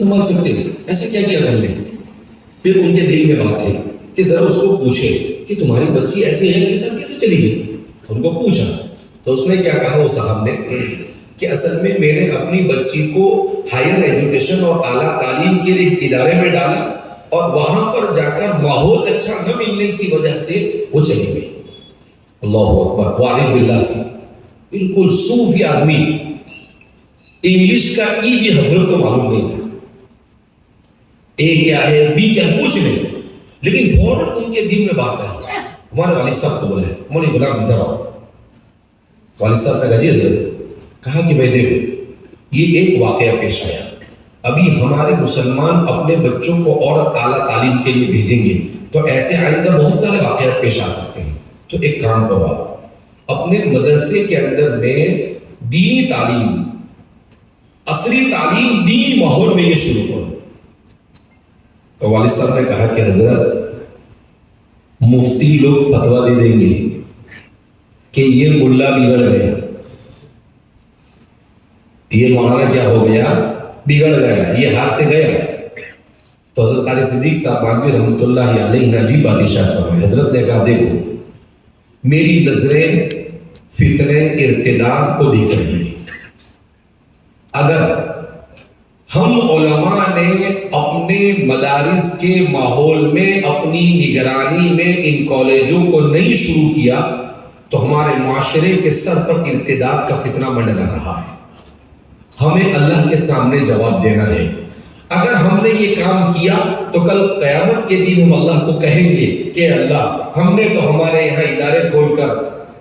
سمجھ سکتے ایسے کیا کیا تم نے؟ پھر ان کے دل میں بات آئی کہ ذرا اس کو پوچھے کہ تمہاری بچی ایسے ہے کے ساتھ کیسے چلی گئی؟ ان کو پوچھا تو اس نے کیا کہا وہ صاحب نے کہ اصل میں نے اپنی بچی کو ہائر ایجوکیشن اور اعلیٰ تعلیم کے لیے ادارے میں ڈالا اور وہاں پر جا کر ماحول اچھا نہ ملنے کی وجہ سے وہ چلی گئی۔ اللہ اکبر، وارث باللہ تھی، بالکل صوفی آدمی، انگلش کا ای بھی حضرت کو معلوم نہیں تھا، اے کیا ہے بی کیا ہے کچھ نہیں، لیکن فوراً ان کے دل میں بات آئی۔ ہمارے والد صاحب کو بولا ہے، مولی غلام ادھر آؤ۔ والد صاحب نے کہا جی حضرت۔ کہا کہ بھائی دیکھو یہ ایک واقعہ پیش آیا، ابھی ہمارے مسلمان اپنے بچوں کو اور اعلیٰ تعلیم کے لیے بھیجیں گے تو ایسے آئندہ بہت سارے واقعات پیش آ سکتے ہیں، تو ایک کام کرو آپ اپنے مدرسے کے اندر میں دینی تعلیم، عصری تعلیم، دینی ماحول میں یہ شروع کرو۔ تو والد صاحب نے کہا کہ حضرت مفتی لوگ فتویٰ دے دیں گے کہ یہ ملا بگڑ گیا، یہ مولانا کیا ہو گیا، بگڑ گیا، یہ ہاتھ سے گیا۔ تو حضرت قاری صدیق صاحب بانوی رحمۃ اللہ علیہ نے عجیب بات ارشاد فرمائی۔ حضرت نے کہا دیکھو میری نظریں فتنے ارتداد کو دیکھ رہی ہیں، اگر ہم علماء نے اپنے مدارس کے ماحول میں اپنی نگرانی میں ان کالجوں کو نہیں شروع کیا تو ہمارے معاشرے کے سر پر ارتداد کا فتنہ منڈلا رہا ہے، ہمیں اللہ کے سامنے جواب دینا ہے۔ اگر ہم نے یہ کام کیا تو کل قیامت کے دن ہم اللہ کو کہیں گے کہ اللہ ہم نے تو ہمارے یہاں ادارے کھول کر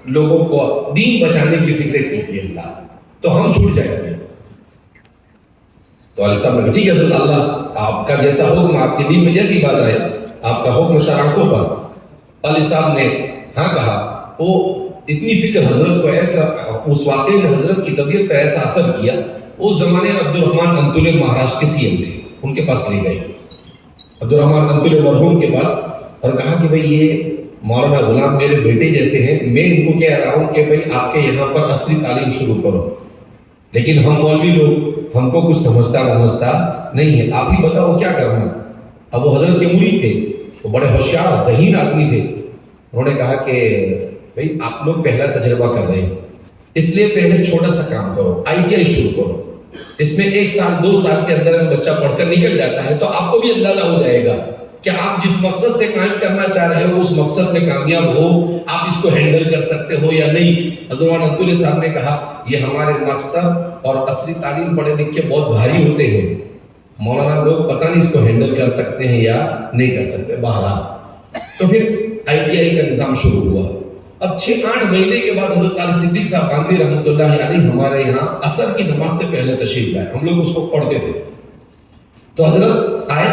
لوگوں کو دین بچانے کی فکر کی تھی، اللہ تو ہم چھوٹ جائیں گے۔ تو علیہ صاحب نے کہا ٹھیک ہے حضرت، اللہ آپ کا جیسا حکم، آپ کے دین میں جیسی بات آئے، آپ کا حکم سراخوں پر۔ علیہ صاحب نے ہاں کہا۔ وہ اتنی فکر حضرت کو ایسا، اس واقعے میں حضرت کی طبیعت پر ایسا اثر کیا، اس زمانے میں عبد الرحمن انتولے مہاراشٹر کے سی ایم تھے، ان کے پاس لے گئے عبد الرحمن انتولے مرحوم کے پاس اور کہا کہ بھئی یہ مولانا غلام میرے بیٹے جیسے ہیں، میں ان کو کہہ رہا ہوں کہ بھئی آپ کے یہاں پر عصری تعلیم شروع کرو، لیکن ہم مولوی لوگ، ہم کو کچھ سمجھتا نہیں ہے، آپ ہی بتاؤ کیا کرنا۔ اب وہ حضرت کے مرید تھے، وہ بڑے ہوشیار ذہین آدمی تھے، انہوں نے کہا کہ بھئی آپ لوگ پہلا تجربہ کر رہے ہیں، اس لیے پہلے چھوٹا سا کام کرو، ITI شروع کرو، اس میں 1 سال 2 سال کے اندر میں بچہ پڑھ کر نکل جاتا ہے تو آپ کو بھی اندازہ ہو جائے گا کہ آپ جس مقصد سے قائم کرنا چاہ رہے ہو اس مقصد میں کامیاب ہو، آپ اس کو ہینڈل کر سکتے ہو یا نہیں۔ عبد الرحمن انتولے صاحب نے کہا یہ ہمارے ماسٹر اور عصری تعلیم پڑھے لکھے بہت بھاری ہوتے ہیں، مولانا لوگ پتہ نہیں اس کو ہینڈل کر سکتے ہیں یا نہیں کر سکتے۔ بہرحال تو پھر ITI کا نظام شروع ہوا۔ اب 6-8 مہینے کے بعد حضرت قاری صدیق صاحب بانوی رحمۃ اللہ علیہ ہمارے یہاں عصر کی نماز سے پہلے تشریف لائے، ہم لوگ اس کو پڑھتے تھے۔ تو حضرت آئے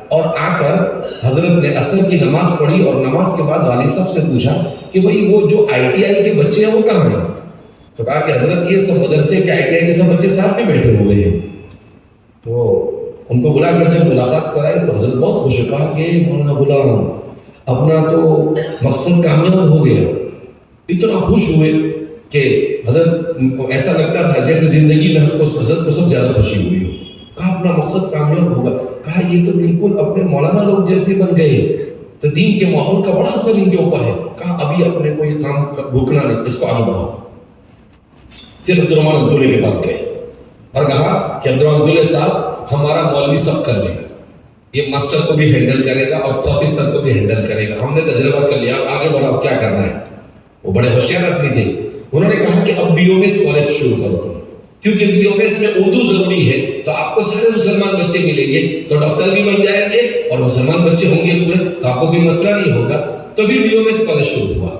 اور آ کر حضرت نے عصر کی نماز پڑھی اور نماز کے بعد والد صاحب سے پوچھا کہ بھئی وہ جو ITI کے بچے ہیں وہ کہاں ہیں؟ تو کہا کہ حضرت یہ سب مدرسے کے ITI کے سب بچے ساتھ میں بیٹھے ہوئے ہیں۔ تو ان کو بلا کر جب ملاقات کرائی تو حضرت بہت خوش ہو، کہا کہ مولانا غلام اپنا تو مقصد کامیاب ہو گیا۔ اتنا خوش ہوئے کہ حضرت ایسا لگتا تھا جیسے زندگی میں ہم کو حضرت کو سب زیادہ خوشی ہوئی ہو۔ کہا اپنا مقصد کامیاب ہوگا، کہا یہ تو بالکل اپنے مولانا لوگ جیسے بن گئے، تو دین کے ماحول کا بڑا اثر ان کے اوپر ہے۔ کہا ابھی اپنے کو یہ کام رکنا نہیں، اس کو آگے بڑھاؤ۔ پھر عبد الرحمن انتولے کے پاس گئے اور کہا کہ عبد الرحمن انتولے صاحب ہمارا مولوی سب کر لے گا، یہ ماسٹر کو بھی ہینڈل کرے گا اور پروفیسر کو بھی ہینڈل کرے گا، ہم نے تجربہ کر لیا، آگے بڑھاؤ کیا کرنا ہے۔ وہ بڑے ہوشیار آدمی تھے، انہوں نے کہا کہ اب BOMS کالج شروع کرو تم، کیونکہ BOMS میں اردو ضروری ہے تو آپ کو سارے مسلمان بچے ملیں گے تو ڈاکٹر بھی بن جائیں گے اور مسلمان بچے ہوں گے پورے، تو آپ کو کوئی مسئلہ نہیں ہوگا۔ تو پھر BOMS کالج شروع ہوا۔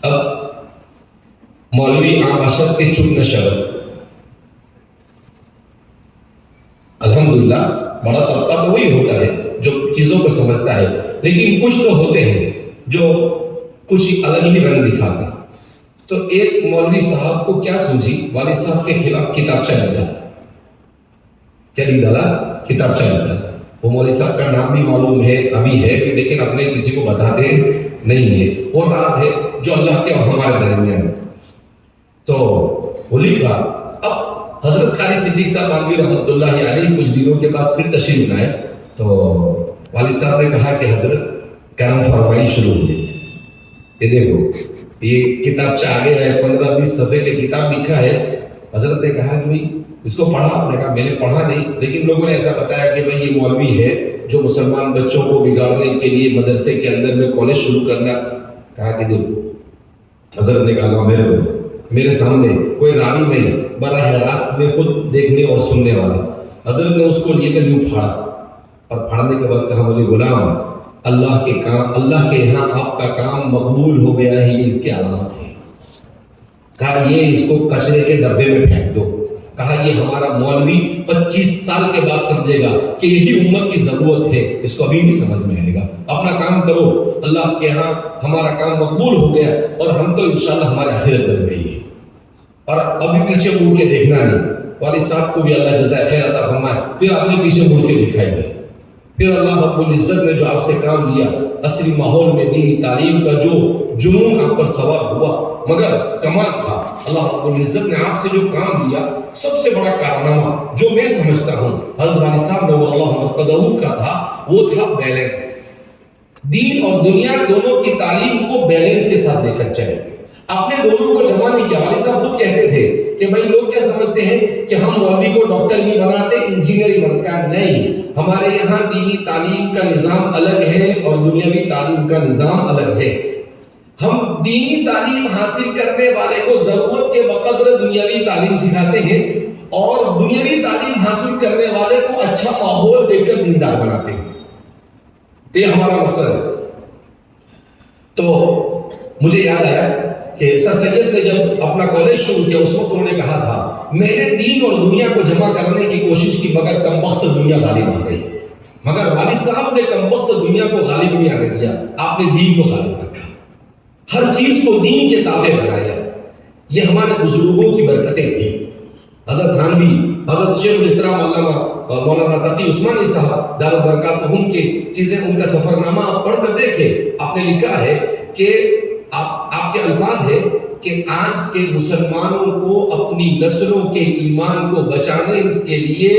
اب مولوی عام اشرف کے چپ نہ شرط، الحمدللہ بڑا طبقہ تو وہی ہوتا ہے جو چیزوں کو سمجھتا ہے، لیکن کچھ تو ہوتے ہیں جو کچھ الگ ہی رنگ دکھاتے ہیں۔ تو ایک مولوی صاحب کو کیا سوچی، والد صاحب کے خلاف کتابچہ لکھ ڈالا۔ کیا لکھ ڈالا؟ کتابچہ لکھ ڈالا۔ وہ مولوی صاحب کا نام بھی معلوم ہے، ابھی ہے، لیکن اپنے کسی کو بتاتے نہیں ہے، وہ راز ہے جو اللہ کے اور ہمارے درمیان ہے۔ تو وہ لکھ رہا۔ اب حضرت قاری صدیق صاحب مانوی رحمۃ اللہ علیہ کچھ دنوں کے بعد پھر تشریف لائے تو والد صاحب نے کہا کہ حضرت کرم فرمائی شروع ہوئی. یہ دیکھو یہ کتابچہ آگے ہے, 15-20 صفحے کی کتاب لکھا ہے. حضرت نے کہا کہ بھائی اس کو پڑھا. آپ نے کہا میں نے پڑھا نہیں, لیکن لوگوں نے ایسا بتایا کہ بھائی یہ مولوی ہے جو مسلمان بچوں کو بگاڑنے کے لیے مدرسے کے اندر میں کالج شروع کرنا. کہا کہ دیکھو, حضرت نے کہا میرے سامنے کوئی راوی نہیں, براہ راست میں خود دیکھنے اور سننے والا. حضرت نے اس کو لے کر یوں پھاڑا, اور پھاڑنے کے بعد کہا مجھے غلام, اللہ کے یہاں آپ کا کام مقبول ہو گیا ہے, یہ اس کی علامت ہے. کہا یہ اس کو کچرے کے ڈبے میں پھینک دو. کہا یہ ہمارا مولوی 25 سال کے بعد سمجھے گا کہ یہی امت کی ضرورت ہے, اس کو ابھی بھی سمجھ میں آئے گا. اپنا کام کرو, اللہ کے یہاں ہمارا کام مقبول ہو گیا اور ہم تو انشاءاللہ ہمارے آخرت بن گئی ہے. اور ابھی پیچھے مڑ کے دیکھنا نہیں. والد صاحب کو بھی اللہ جزائے خیر عطا فرمائے. پھر آپ نے پیچھے مڑ کے دیکھا ہی نہیں. پھر اللہ رب العزت نے جو آپ سے کام لیا, عصری ماحول میں دینی تعلیم کا جو جنون آپ پر سوار ہوا, مگر کمال تھا اللہ رب العزت نے آپ سے جو کام لیا, سب سے بڑا کارنامہ جو میں سمجھتا ہوں حضرت والد صاحب نور اللہ مرقدہ کا تھا, وہ تھا بیلنس. دین اور دنیا دونوں کی تعلیم کو بیلنس کے ساتھ لے کر چلے. آپ نے دونوں کو جمع نہیں کیا. والد صاحب خود کہتے تھے کہ بھائی لوگ کیا سمجھتے ہیں کہ ہم مولوی کو ڈاکٹر نہیں بناتے, انجینئر ہی بنتا ہے. نہیں, ہمارے یہاں دینی تعلیم کا نظام الگ ہے اور دنیاوی تعلیم کا نظام الگ ہے. ہم دینی تعلیم حاصل کرنے والے کو ضرورت کے بقدر دنیاوی تعلیم سکھاتے ہیں, اور دنیاوی تعلیم حاصل کرنے والے کو اچھا ماحول دے کر دیندار بناتے ہیں. یہ ہمارا مقصد ہے. تو مجھے یاد آیا کہ سر سید نے جب اپنا کالج شروع کیا, اس وقت انہوں نے کہا تھا میں نے دین اور دنیا کو جمع کرنے کی کوشش کی, مگر کمبخت دنیا غالب آ گئی. مگر والد صاحب نے کمبخت دنیا کو غالب نہیں آنے دیا, آپ نے دین کو غالب رکھا. ہر چیز کو دین کے تابع بنایا. یہ ہمارے بزرگوں کی برکتیں تھیں. حضرت تھانوی, حضرت شیخ الاسلام علامہ مولانا تقی عثمانی صاحب دار برکاتہم کی چیزیں, ان کا سفر نامہ آپ پڑھ کر دیکھیں. آپ نے لکھا ہے کہ آپ کے الفاظ ہے کہ آج کے مسلمانوں کو اپنی نسلوں کے ایمان کو بچانے اس کے لیے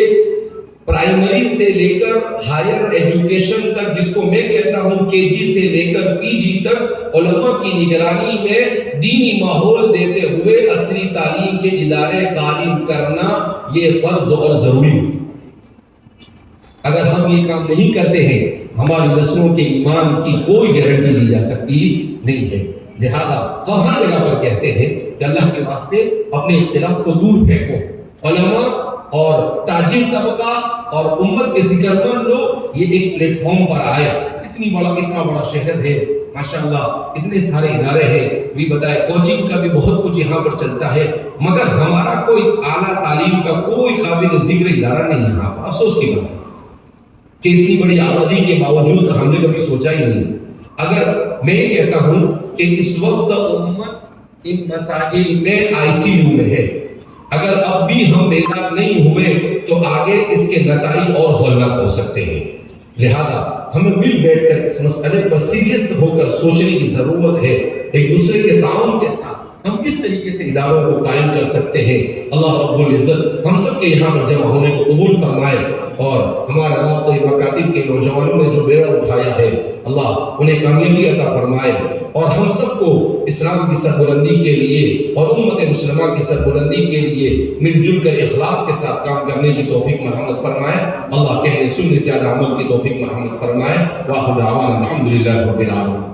پرائمری سے لے کر ہائر ایجوکیشن تک, جس کو میں کہتا ہوں KG سے لے کر PG تک, علماء کی نگرانی میں دینی ماحول دیتے ہوئے عصری تعلیم کے ادارے قائم کرنا یہ فرض اور ضروری ہے. اگر ہم یہ کام نہیں کرتے ہیں, ہماری نسلوں کے ایمان کی کوئی گارنٹی دی جا سکتی نہیں ہے. لہذا ہم ہر جگہ پر کہتے ہیں کہ اللہ کے واسطے اپنے اختلاف کو دور پھینکو. علماء اور تاجر طبقہ اور امت کے فکر مند لوگ یہ ایک پلیٹ فارم پر آئے. اتنا بڑا شہر ہے ماشاءاللہ, اتنے سارے ادارے ہیں, بھی بتائے کوچنگ کا بھی بہت کچھ یہاں پر چلتا ہے, مگر ہمارا کوئی اعلیٰ تعلیم کا کوئی قابل ذکر ادارہ نہیں یہاں پر. افسوس کی بات ہے کہ اتنی بڑی آبادی کے باوجود ہم نے کبھی سوچا ہی نہیں. اگر میں یہ کہتا ہوں کہ اس وقت امت ان مسائل میں ICU میں ہے, اگر اب بھی ہم بیدار نہیں ہوئے تو آگے اس کے نتائج اور ہولناک ہو سکتے ہیں. لہذا ہمیں مل بیٹھ کر اس مسئلے پر سیریس ہو کر سوچنے کی ضرورت ہے. ایک دوسرے کے تعاون کے ساتھ ہم کس طریقے سے اداروں کو قائم کر سکتے ہیں. اللہ رب العزت ہم سب کے یہاں پر جمع ہونے کو قبول فرمائے, اور ہمارا رابطہ مکاتب کے نوجوانوں نے جو بیڑا اٹھایا ہے, اللہ انہیں کامیابی عطا فرمائے, اور ہم سب کو اسلام کی سربلندی کے لیے اور امت مسلمہ کی سربلندی کے لیے مل جل کر اخلاص کے ساتھ کام کرنے کی توفیق مرحمت فرمائے. اللہ کہنے سننے سے زیادہ عمل کی توفیق مرحمت فرمائے. وآخر دعوانا الحمدللہ رب العالمین.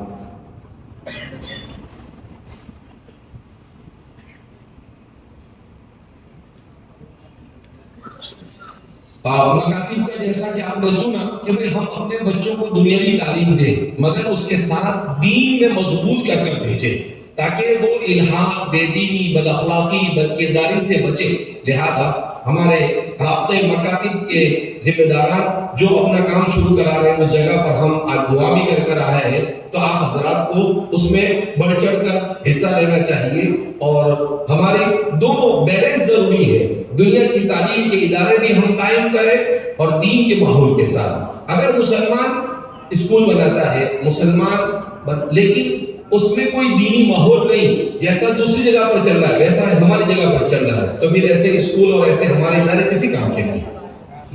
مکاتب کا جیسا کہ آپ نے سنا کہ ہم اپنے بچوں کو دنیاوی تعلیم دیں, مگر اس کے ساتھ دین میں مضبوط کر کر بھیجیں, تاکہ وہ الحاد, بے دینی, بد اخلاقی, بد کرداری سے بچے. لہذا ہمارے رابطہ مکاتب کے ذمہ داران جو اپنا کام شروع کرا رہے ہیں, اس جگہ پر ہم آج دعا بھی کر رہے ہیں, تو آپ حضرات کو اس میں بڑھ چڑھ کر حصہ لینا چاہیے. اور ہماری دونوں بیلنس ضروری ہے. دنیا کی تعلیم کے ادارے بھی ہم قائم کریں اور دین کے ماحول کے ساتھ. اگر مسلمان اسکول بناتا ہے, مسلمان لیکن اس میں کوئی دینی ماحول نہیں، جیسا دوسری جگہ پر چل رہا ہے ویسا ہماری جگہ پر چل رہا ہے، تو پھر ایسے اسکول اور ایسے ہمارے ادارے کسی کام کے نہیں۔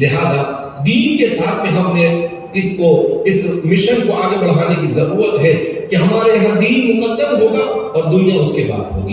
لہذا دین کے ساتھ میں ہم نے اس مشن کو آگے بڑھانے کی ضرورت ہے کہ ہمارے یہاں دین مقدم ہوگا اور دنیا اس کے بعد ہوگی۔